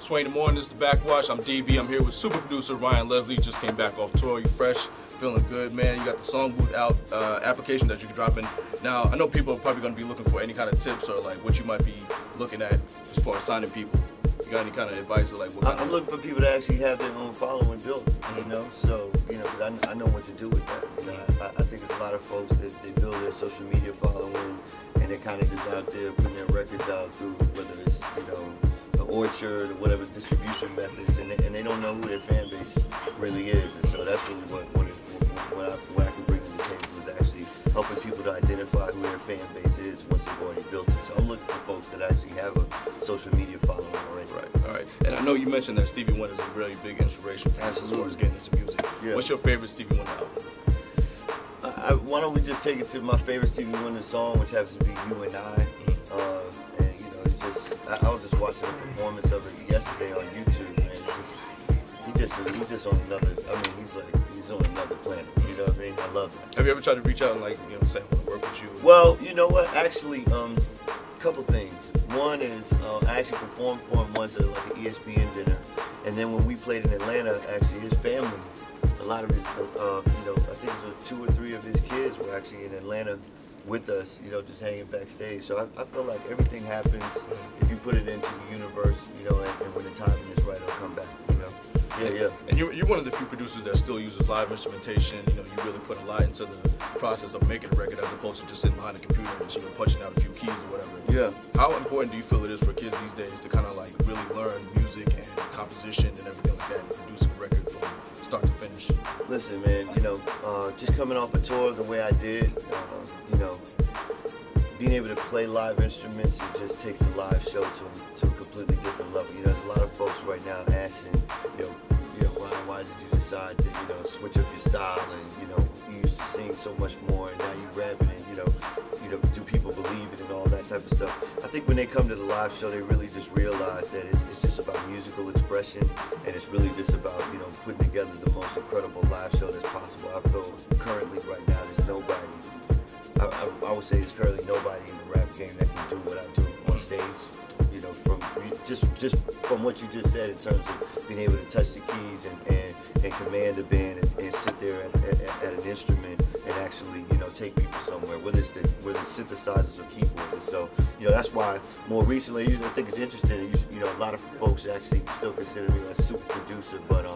Sway in the morning, this is the Backwash. I'm DB. I'm here with super producer Ryan Leslie. Just came back off tour. You fresh, feeling good, man. You got the song booth out application that you can drop in. Now, I know people are probably going to be looking for any kind of tips or like what you might be looking at as far as signing people. You got any kind of advice or like what? I'm looking for people to actually have their own following built, you know. So, you know, 'cause I know what to do with that. You know, I think there's a lot of folks that they build their social media following and they're kind of just out there putting their records out through whether it's, you know, the Orchard or whatever distribution methods, and they don't know who their fan base really is. And so that's really what I can bring to the table is actually helping people to identify who their fan base is once they've already built it. So I'm looking for folks that actually have a social media following already. Right, all right. And I know you mentioned that Stevie Wonder is a really big inspiration for you as far as getting into music. Yeah. What's your favorite Stevie Wonder album? Why don't we just take it to my favorite Stevie Wonder song, which happens to be You and I. And you know, it's just I was just watching a performance of it yesterday on YouTube, man. He's just on another. I mean, he's on another planet. You know what I mean? I love it. Have you ever tried to reach out and like say I want to work with you? Well, you know what? Actually, couple things. One is I actually performed for him once at like an ESPN dinner, and then when we played in Atlanta, actually his family, a lot of his, you know, I think it was 2 or 3 of his kids were actually in Atlanta with us, you know, just hanging backstage. So I feel like everything happens if you put it into the universe, you know, and when the timing is right, it'll come back, you know. Yeah. And you're one of the few producers that still uses live instrumentation. You know, you really put a lot into the process of making a record as opposed to just sitting behind a computer and just punching out a few keys or whatever. Yeah. How important do you feel it is for kids these days to kind of like really learn music and composition and everything like that and producing a record from start to finish? Listen, man, you know, just coming off a tour the way I did, you know, being able to play live instruments, it just takes the live show to a completely different level. You know, there's a lot of folks right now asking, you know, Ryan, why did you decide to, you know, switch up your style? And, you know, you used to sing so much more, and now you rapping, and, you know, do people believe it and all that type of stuff. I think when they come to the live show, they really just realize that it's just about musical expression, and it's really just about, you know, putting together the most incredible live show that's possible. I feel currently right now there's nobody, I would say there's currently nobody in the rap game that can do what I do on stage. You know, from just from what you just said in terms of being able to touch the keys and command the band and sit there at an instrument and actually, you know, take people somewhere, whether it's synthesizers or keyboards. So, you know, that's why more recently, I think it's interesting. You know, a lot of folks actually still consider me a super producer, but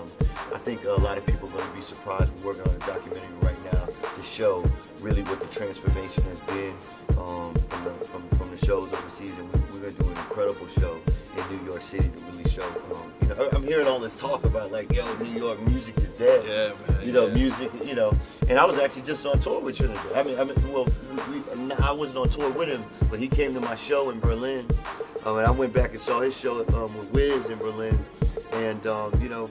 I think a lot of people are going to be surprised. We're working on a documentary right now to show really what the transformation has been from the shows overseas, and we're going to do an incredible show in New York City to really show. You know, I'm hearing all this talk about like, yo, New York music is dead. Yeah, man. You know, music. You know, and I was actually just on tour with Trinidad. I mean, well, I wasn't on tour with him, but he came to my show in Berlin, and I went back and saw his show with Wiz in Berlin. And, you know,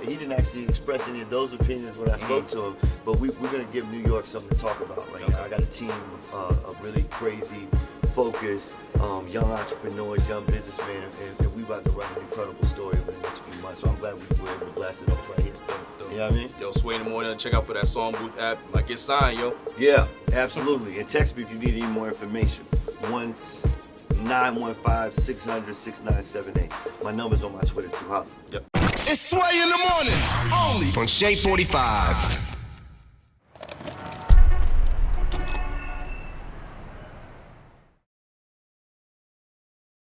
he didn't actually express any of those opinions when I spoke to him, but we're going to give New York something to talk about. Like, I got a team of really crazy, focused, young entrepreneurs, young businessmen, and we about to write an incredible story over the next few months. So I'm glad we were able to blast it off right here. You know what I mean? Yo, Sway in the morning, check out for that song booth app. Like, get signed, yo. Yeah, absolutely. And text me if you need any more information. 915-600-6978. My number's on my Twitter too. Holla. Yep. It's Sway in the morning, only on Shade 45.